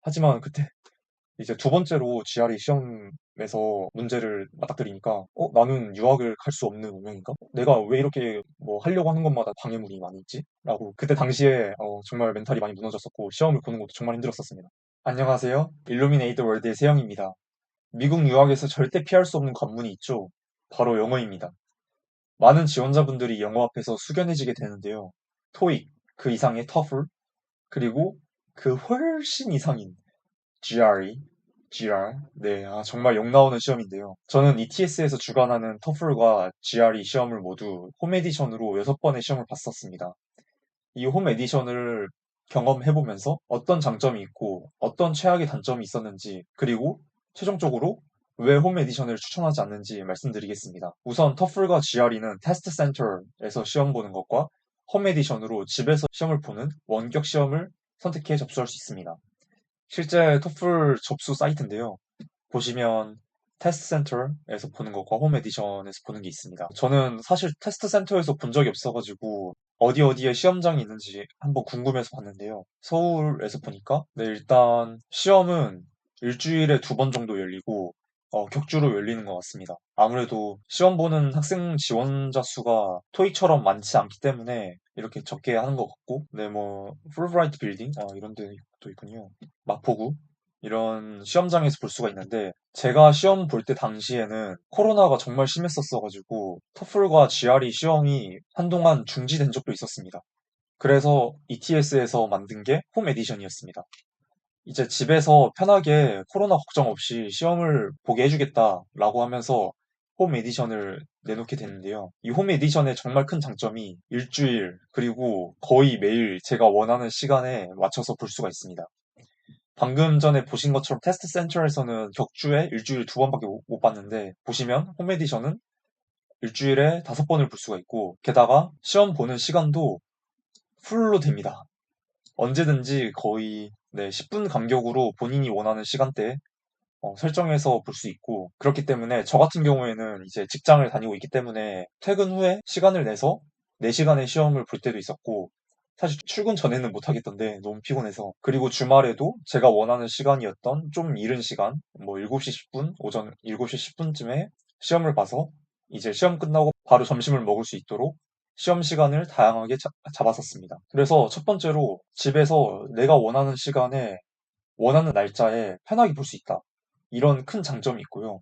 하지만 그때 이제 두 번째로 GRE 시험에서 문제를 맞닥뜨리니까 나는 유학을 갈 수 없는 운명인가? 내가 왜 이렇게 뭐 하려고 하는 것마다 방해물이 많이 있지? 라고 그때 당시에 정말 멘탈이 많이 무너졌었고 시험을 보는 것도 정말 힘들었었습니다. 안녕하세요. 일루미네이트 월드의 세영입니다. 미국 유학에서 절대 피할 수 없는 관문이 있죠. 바로 영어입니다. 많은 지원자분들이 영어 앞에서 숙연해지게 되는데요. 토익, 그 이상의 터플, 그리고 그 훨씬 이상인 GRE, GR. 네, 정말 욕 나오는 시험인데요. 저는 ETS에서 주관하는 터플과 GRE 시험을 모두 홈 에디션으로 6번의 시험을 봤었습니다. 이 홈 에디션을 경험해보면서 어떤 장점이 있고 어떤 최악의 단점이 있었는지, 그리고 최종적으로 왜 홈 에디션을 추천하지 않는지 말씀드리겠습니다. 우선 터플과 GRE는 테스트 센터에서 시험 보는 것과 홈 에디션으로 집에서 시험을 보는 원격 시험을 선택해 접수할 수 있습니다. 실제 토플 접수 사이트인데요. 보시면 테스트 센터에서 보는 것과 홈 에디션에서 보는 게 있습니다. 저는 사실 테스트 센터에서 본 적이 없어가지고 어디 어디에 시험장이 있는지 한번 궁금해서 봤는데요. 서울에서 보니까 네, 일단 시험은 일주일에 2번 정도 열리고 격주로 열리는 것 같습니다. 아무래도 시험 보는 학생 지원자 수가 토익처럼 많지 않기 때문에 이렇게 적게 하는 것 같고, 네, 뭐 풀브라이트 빌딩 이런 데도 있군요. 마포구 이런 시험장에서 볼 수가 있는데, 제가 시험 볼 때 당시에는 코로나가 정말 심했었어가지고 토플과 GRE 시험이 한동안 중지된 적도 있었습니다. 그래서 ETS에서 만든 게 홈 에디션이었습니다. 이제 집에서 편하게 코로나 걱정 없이 시험을 보게 해주겠다라고 하면서 홈 에디션을 내놓게 됐는데요. 이 홈 에디션의 정말 큰 장점이 일주일, 그리고 거의 매일 제가 원하는 시간에 맞춰서 볼 수가 있습니다. 방금 전에 보신 것처럼 테스트 센터에서는 격주에 일주일에 2번밖에 못 봤는데, 보시면 홈 에디션은 일주일에 5번을 볼 수가 있고, 게다가 시험 보는 시간도 풀로 됩니다. 언제든지 거의 네, 10분 간격으로 본인이 원하는 시간대에 설정해서 볼 수 있고, 그렇기 때문에 저 같은 경우에는 이제 직장을 다니고 있기 때문에 퇴근 후에 시간을 내서 4시간의 시험을 볼 때도 있었고, 사실 출근 전에는 못 하겠던데 너무 피곤해서. 그리고 주말에도 제가 원하는 시간이었던 좀 이른 시간, 뭐 7시 10분, 오전 7시 10분쯤에 시험을 봐서 이제 시험 끝나고 바로 점심을 먹을 수 있도록 시험 시간을 다양하게 잡았었습니다. 그래서 첫 번째로 집에서 내가 원하는 시간에 원하는 날짜에 편하게 볼 수 있다. 이런 큰 장점이 있고요.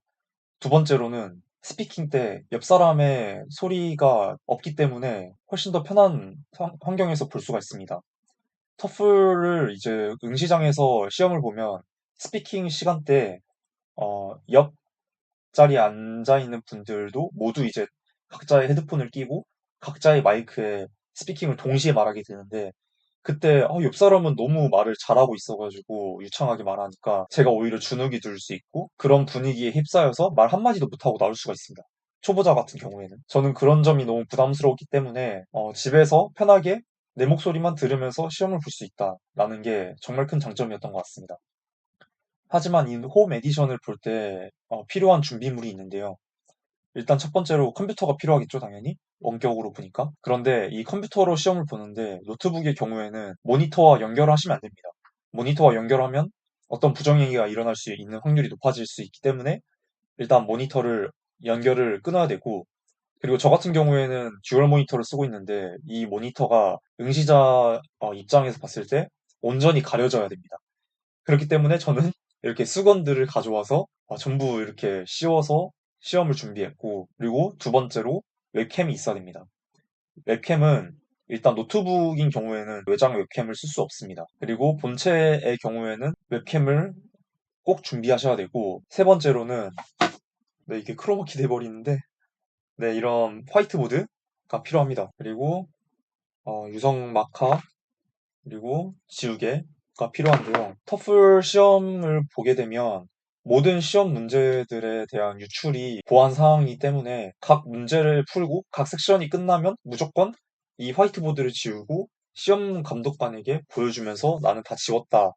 두 번째로는 스피킹 때 옆 사람의 소리가 없기 때문에 훨씬 더 편한 환경에서 볼 수가 있습니다. 터플을 이제 응시장에서 시험을 보면 스피킹 시간대 옆 자리에 앉아 있는 분들도 모두 이제 각자의 헤드폰을 끼고 각자의 마이크에 스피킹을 동시에 말하게 되는데, 그때 옆 사람은 너무 말을 잘하고 있어가지고 유창하게 말하니까 제가 오히려 주눅이 들 수 있고 그런 분위기에 휩싸여서 말 한마디도 못하고 나올 수가 있습니다. 초보자 같은 경우에는. 저는 그런 점이 너무 부담스러웠기 때문에 집에서 편하게 내 목소리만 들으면서 시험을 볼 수 있다라는 게 정말 큰 장점이었던 것 같습니다. 하지만 이 홈 에디션을 볼 때 필요한 준비물이 있는데요. 일단 첫 번째로 컴퓨터가 필요하겠죠, 당연히. 원격으로 보니까. 그런데 이 컴퓨터로 시험을 보는데 노트북의 경우에는 모니터와 연결하시면 안 됩니다. 모니터와 연결하면 어떤 부정행위가 일어날 수 있는 확률이 높아질 수 있기 때문에 일단 모니터를 연결을 끊어야 되고, 그리고 저 같은 경우에는 듀얼 모니터를 쓰고 있는데 이 모니터가 응시자 입장에서 봤을 때 온전히 가려져야 됩니다. 그렇기 때문에 저는 이렇게 수건들을 가져와서 전부 이렇게 씌워서 시험을 준비했고, 그리고 두 번째로 웹캠이 있어야 됩니다. 웹캠은 일단 노트북인 경우에는 외장 웹캠을 쓸 수 없습니다. 그리고 본체의 경우에는 웹캠을 꼭 준비하셔야 되고, 세 번째로는 네, 이게 크로마키 돼버리는데 네, 이런 화이트보드가 필요합니다. 그리고 유성 마카, 그리고 지우개가 필요한데요. 터플 시험을 보게 되면 모든 시험 문제들에 대한 유출이 보안 사항이기 때문에 각 문제를 풀고 각 섹션이 끝나면 무조건 이 화이트보드를 지우고 시험 감독관에게 보여주면서 나는 다 지웠다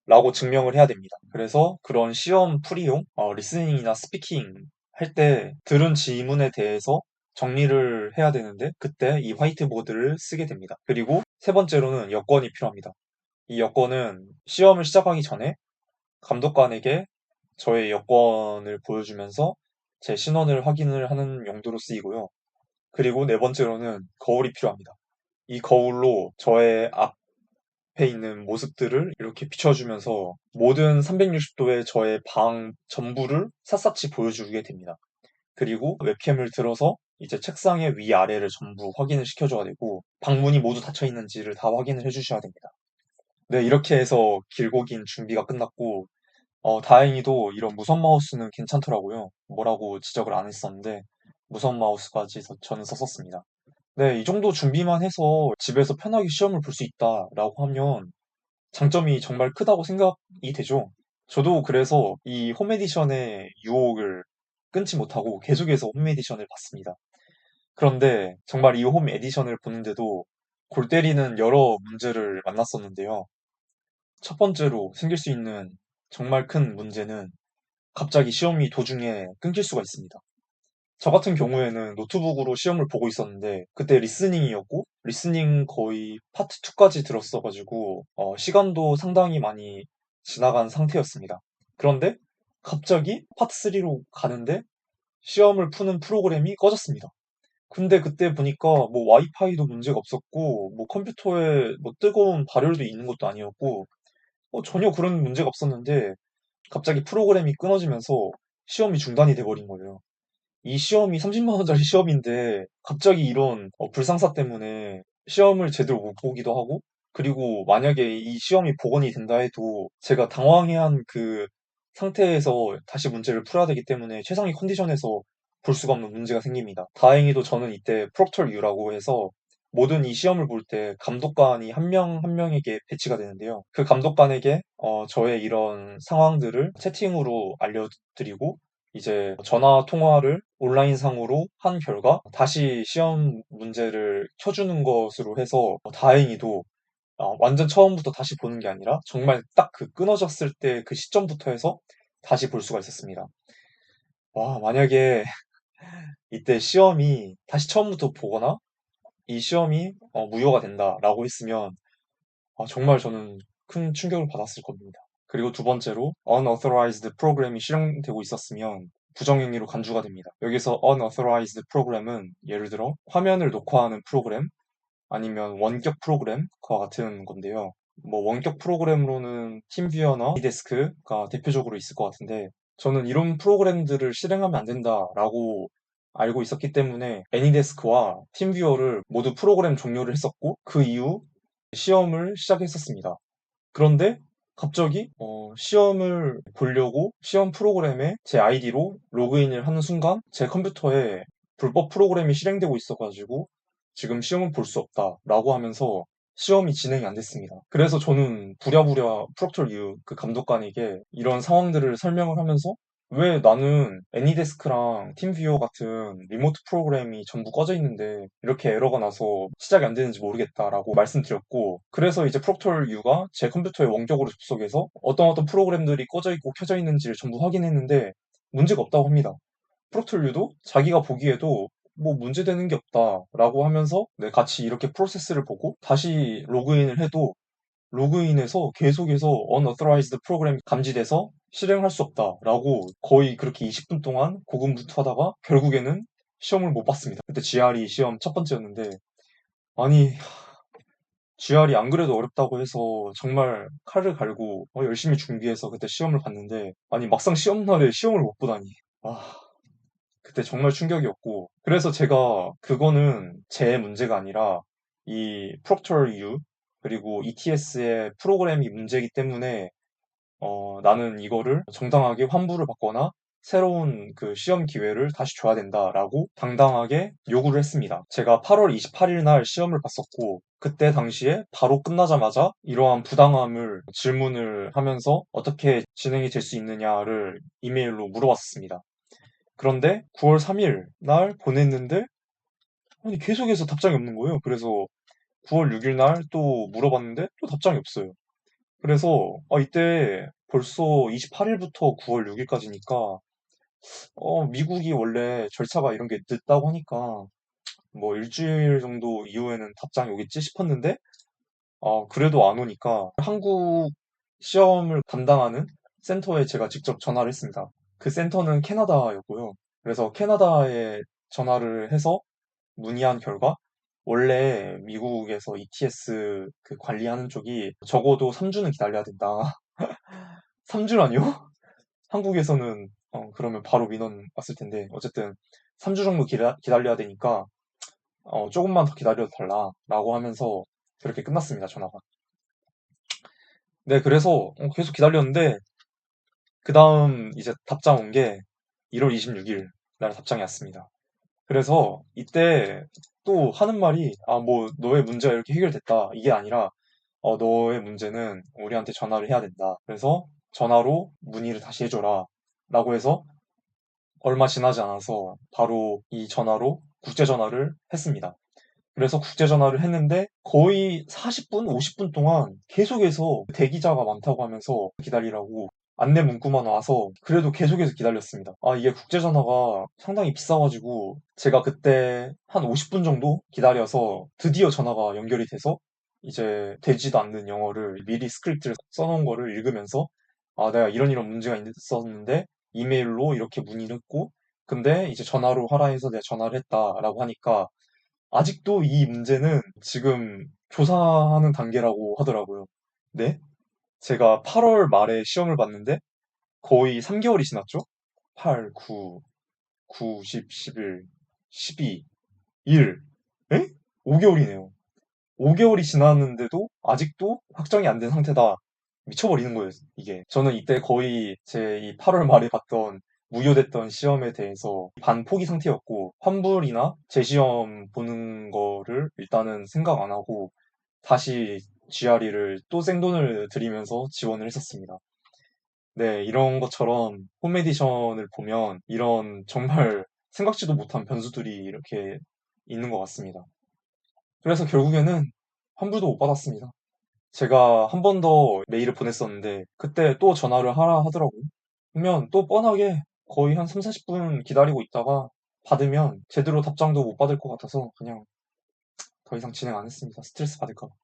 라고 증명을 해야 됩니다. 그래서 그런 시험 풀이용 리스닝이나 스피킹 할 때 들은 질문에 대해서 정리를 해야 되는데 그때 이 화이트보드를 쓰게 됩니다. 그리고 세 번째로는 여권이 필요합니다. 이 여권은 시험을 시작하기 전에 감독관에게 저의 여권을 보여주면서 제 신원을 확인을 하는 용도로 쓰이고요. 그리고 네 번째로는 거울이 필요합니다. 이 거울로 저의 앞에 있는 모습들을 이렇게 비춰주면서 모든 360도의 저의 방 전부를 샅샅이 보여주게 됩니다. 그리고 웹캠을 들어서 이제 책상의 위아래를 전부 확인을 시켜줘야 되고 방문이 모두 닫혀 있는지를 다 확인을 해주셔야 됩니다. 네, 이렇게 해서 길고 긴 준비가 끝났고 다행히도 이런 무선 마우스는 괜찮더라고요. 뭐라고 지적을 안 했었는데 무선 마우스까지 저는 썼었습니다. 네, 이 정도 준비만 해서 집에서 편하게 시험을 볼 수 있다라고 하면 장점이 정말 크다고 생각이 되죠. 저도 그래서 이 홈 에디션의 유혹을 끊지 못하고 계속해서 홈 에디션을 봤습니다. 그런데 정말 이 홈 에디션을 보는데도 골 때리는 여러 문제를 만났었는데요. 첫 번째로 생길 수 있는 정말 큰 문제는 갑자기 시험이 도중에 끊길 수가 있습니다. 저 같은 경우에는 노트북으로 시험을 보고 있었는데 그때 리스닝이었고 리스닝 거의 파트 2까지 들었어가지고 시간도 상당히 많이 지나간 상태였습니다. 그런데 갑자기 파트 3로 가는데 시험을 푸는 프로그램이 꺼졌습니다. 근데 그때 보니까 뭐 와이파이도 문제가 없었고 뭐 컴퓨터에 뭐 뜨거운 발열도 있는 것도 아니었고 전혀 그런 문제가 없었는데 갑자기 프로그램이 끊어지면서 시험이 중단이 돼버린 거예요. 이 시험이 30만 원짜리 시험인데 갑자기 이런 불상사 때문에 시험을 제대로 못 보기도 하고 그리고 만약에 이 시험이 복원이 된다 해도 제가 당황해한 그 상태에서 다시 문제를 풀어야 되기 때문에 최상의 컨디션에서 볼 수가 없는 문제가 생깁니다. 다행히도 저는 이때 프록터 U라고 해서 모든 이 시험을 볼 때 감독관이 한 명 한 명에게 배치가 되는데요. 그 감독관에게 저의 이런 상황들을 채팅으로 알려드리고 이제 전화 통화를 온라인상으로 한 결과 다시 시험 문제를 켜주는 것으로 해서 다행히도 완전 처음부터 다시 보는 게 아니라 정말 딱 그 끊어졌을 때 그 시점부터 해서 다시 볼 수가 있었습니다. 와, 만약에 이때 시험이 다시 처음부터 보거나 이 시험이 무효가 된다라고 했으면 정말 저는 큰 충격을 받았을 겁니다. 그리고 두 번째로 unauthorized 프로그램이 실행되고 있었으면 부정행위로 간주가 됩니다. 여기서 unauthorized 프로그램은 예를 들어 화면을 녹화하는 프로그램 아니면 원격 프로그램과 같은 건데요. 뭐 원격 프로그램으로는 팀뷰어나 이데스크가 대표적으로 있을 것 같은데 저는 이런 프로그램들을 실행하면 안 된다라고 알고 있었기 때문에 애니데스크와 팀뷰어를 모두 프로그램 종료를 했었고 그 이후 시험을 시작했었습니다. 그런데 갑자기 시험을 보려고 시험 프로그램에 제 아이디로 로그인을 하는 순간 제 컴퓨터에 불법 프로그램이 실행되고 있어가지고 지금 시험을 볼 수 없다라고 하면서 시험이 진행이 안 됐습니다. 그래서 저는 부랴부랴 프록터 유 그 감독관에게 이런 상황들을 설명을 하면서 왜 나는 애니데스크랑 팀뷰어 같은 리모트 프로그램이 전부 꺼져 있는데 이렇게 에러가 나서 시작이 안 되는지 모르겠다라고 말씀드렸고 그래서 이제 프록터 U가 제 컴퓨터에 원격으로 접속해서 어떤 프로그램들이 꺼져 있고 켜져 있는지를 전부 확인했는데 문제가 없다고 합니다. 프록터 U도 자기가 보기에도 뭐 문제되는 게 없다라고 하면서 네, 같이 이렇게 프로세스를 보고 다시 로그인을 해도 로그인해서 계속해서 unauthorized 프로그램이 감지돼서 실행할 수 없다라고 거의 그렇게 20분 동안 고군분투하다가 결국에는 시험을 못 봤습니다. 그때 GRE 시험 첫 번째였는데 아니 GRE 안 그래도 어렵다고 해서 정말 칼을 갈고 열심히 준비해서 그때 시험을 봤는데 아니 막상 시험날에 시험을 못 보다니 아 그때 정말 충격이었고 그래서 제가 그거는 제 문제가 아니라 이 프록터 U 그리고 ETS의 프로그램이 문제이기 때문에 나는 이거를 정당하게 환불을 받거나 새로운 그 시험 기회를 다시 줘야 된다라고 당당하게 요구를 했습니다. 제가 8월 28일 날 시험을 봤었고 그때 당시에 바로 끝나자마자 이러한 부당함을 질문을 하면서 어떻게 진행이 될 수 있느냐를 이메일로 물어봤습니다. 그런데 9월 3일 날 보냈는데 아니 계속해서 답장이 없는 거예요. 그래서 9월 6일 날 또 물어봤는데 또 답장이 없어요. 그래서 이때 벌써 28일부터 9월 6일까지니까 미국이 원래 절차가 이런 게 늦다고 하니까 뭐 일주일 정도 이후에는 답장이 오겠지 싶었는데 그래도 안 오니까 한국 시험을 담당하는 센터에 제가 직접 전화를 했습니다. 그 센터는 캐나다였고요. 그래서 캐나다에 전화를 해서 문의한 결과 원래 미국에서 ETS 그 관리하는 쪽이 적어도 3주는 기다려야 된다. 3주라뇨? 한국에서는 그러면 바로 민원 왔을 텐데 어쨌든 3주 정도 기다려야 되니까 조금만 더 기다려도 달라라고 하면서 그렇게 끝났습니다, 전화가. 네, 그래서 계속 기다렸는데 그 다음 이제 답장 온 게 1월 26일 날 답장이 왔습니다. 그래서 이때 또 하는 말이 뭐 너의 문제가 이렇게 해결됐다 이게 아니라 너의 문제는 우리한테 전화를 해야 된다. 그래서 전화로 문의를 다시 해줘라 라고 해서 얼마 지나지 않아서 바로 이 전화로 국제 전화를 했습니다. 그래서 국제 전화를 했는데 거의 40분, 50분 동안 계속해서 대기자가 많다고 하면서 기다리라고 안내 문구만 와서 그래도 계속해서 기다렸습니다. 이게 국제 전화가 상당히 비싸가지고 제가 그때 한 50분 정도 기다려서 드디어 전화가 연결이 돼서 이제 되지도 않는 영어를 미리 스크립트를 써놓은 거를 읽으면서 내가 이런 문제가 있었는데 이메일로 이렇게 문의를 했고 근데 이제 전화로 하라 해서 내가 전화를 했다라고 하니까 아직도 이 문제는 지금 조사하는 단계라고 하더라고요. 네? 제가 8월 말에 시험을 봤는데 거의 3개월이 지났죠? 8, 9, 9, 10, 11, 12, 1. 에? 5개월이네요. 5개월이 지났는데도 아직도 확정이 안 된 상태다. 미쳐버리는 거예요, 이게. 저는 이때 거의 제 이 8월 말에 봤던 무효됐던 시험에 대해서 반포기 상태였고, 환불이나 재시험 보는 거를 일단은 생각 안 하고 다시 GRE를 또 생돈을 들이면서 지원을 했었습니다. 네, 이런 것처럼 홈에디션을 보면 이런 정말 생각지도 못한 변수들이 이렇게 있는 것 같습니다. 그래서 결국에는 환불도 못 받았습니다. 제가 한 번 더 메일을 보냈었는데 그때 또 전화를 하라 하더라고요. 그러면 또 뻔하게 거의 한 3, 40분 기다리고 있다가 받으면 제대로 답장도 못 받을 것 같아서 그냥 더 이상 진행 안 했습니다. 스트레스 받을까 봐.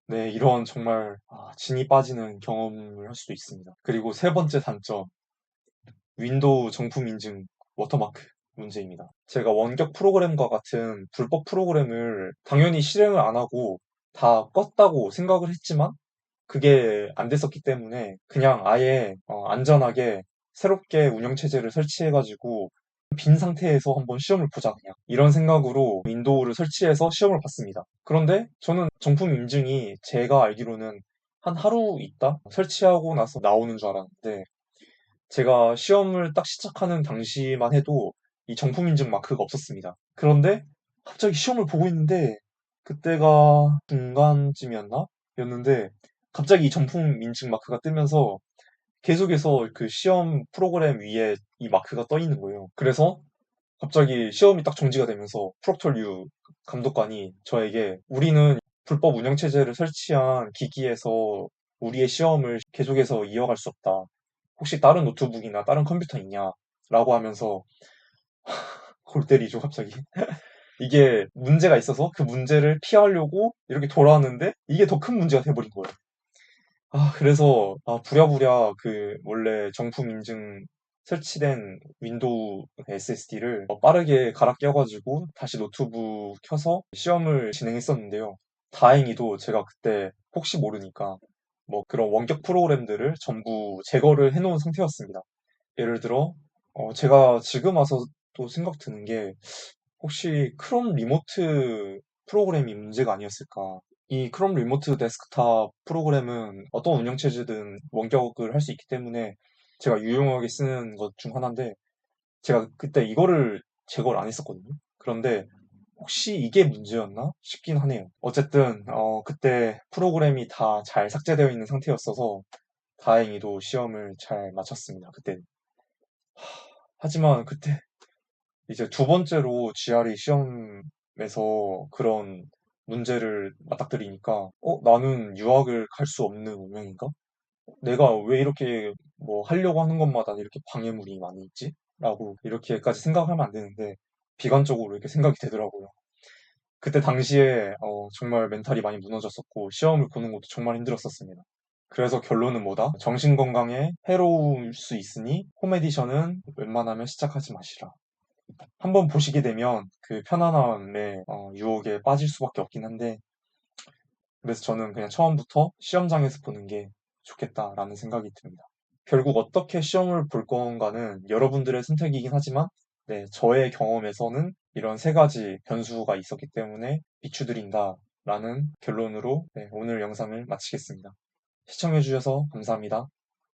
네, 이런 정말 진이 빠지는 경험을 할 수도 있습니다. 그리고 세 번째 단점, 윈도우 정품 인증 워터마크 문제입니다. 제가 원격 프로그램과 같은 불법 프로그램을 당연히 실행을 안 하고 다 껐다고 생각을 했지만 그게 안 됐었기 때문에 그냥 아예 안전하게 새롭게 운영체제를 설치해가지고 빈 상태에서 한번 시험을 보자 그냥 이런 생각으로 윈도우를 설치해서 시험을 봤습니다. 그런데 저는 정품 인증이 제가 알기로는 한 하루 있다 설치하고 나서 나오는 줄 알았는데 제가 시험을 딱 시작하는 당시만 해도 이 정품 인증 마크가 없었습니다. 그런데 갑자기 시험을 보고 있는데 그때가 중간쯤이었나? 였는데 갑자기 이 정품 인증 마크가 뜨면서 계속해서 그 시험 프로그램 위에 이 마크가 떠 있는 거예요. 그래서 갑자기 시험이 딱 정지가 되면서 프록톨류 감독관이 저에게 우리는 불법 운영 체제를 설치한 기기에서 우리의 시험을 계속해서 이어갈 수 없다. 혹시 다른 노트북이나 다른 컴퓨터 있냐? 라고 하면서 골 때리죠, 갑자기. 이게 문제가 있어서 그 문제를 피하려고 이렇게 돌아왔는데 이게 더 큰 문제가 돼버린 거예요. 그래서 부랴부랴 그 원래 정품 인증 설치된 윈도우 SSD를 빠르게 갈아 껴가지고 다시 노트북 켜서 시험을 진행했었는데요. 다행히도 제가 그때 혹시 모르니까 뭐 그런 원격 프로그램들을 전부 제거를 해놓은 상태였습니다. 예를 들어 제가 지금 와서 또 생각 드는 게 혹시 크롬 리모트 프로그램이 문제가 아니었을까? 이 크롬 리모트 데스크탑 프로그램은 어떤 운영체제든 원격을 할 수 있기 때문에 제가 유용하게 쓰는 것 중 하나인데 제가 그때 이거를 제거를 안 했었거든요. 그런데 혹시 이게 문제였나 싶긴 하네요. 어쨌든 그때 프로그램이 다 잘 삭제되어 있는 상태였어서 다행히도 시험을 잘 마쳤습니다. 그때. 하지만 그때 이제 두 번째로 GRE 시험에서 그런 문제를 맞닥뜨리니까, 나는 유학을 갈 수 없는 운명인가? 내가 왜 이렇게 뭐 하려고 하는 것마다 이렇게 방해물이 많이 있지? 라고 이렇게까지 생각하면 안 되는데, 비관적으로 이렇게 생각이 되더라고요. 그때 당시에 정말 멘탈이 많이 무너졌었고 시험을 보는 것도 정말 힘들었었습니다. 그래서 결론은 뭐다? 정신 건강에 해로울 수 있으니 홈 에디션은 웬만하면 시작하지 마시라. 한번 보시게 되면 그 편안함의 유혹에 빠질 수밖에 없긴 한데 그래서 저는 그냥 처음부터 시험장에서 보는 게 좋겠다라는 생각이 듭니다. 결국 어떻게 시험을 볼 건가는 여러분들의 선택이긴 하지만 네, 저의 경험에서는 이런 세 가지 변수가 있었기 때문에 비추드린다라는 결론으로 네, 오늘 영상을 마치겠습니다. 시청해주셔서 감사합니다.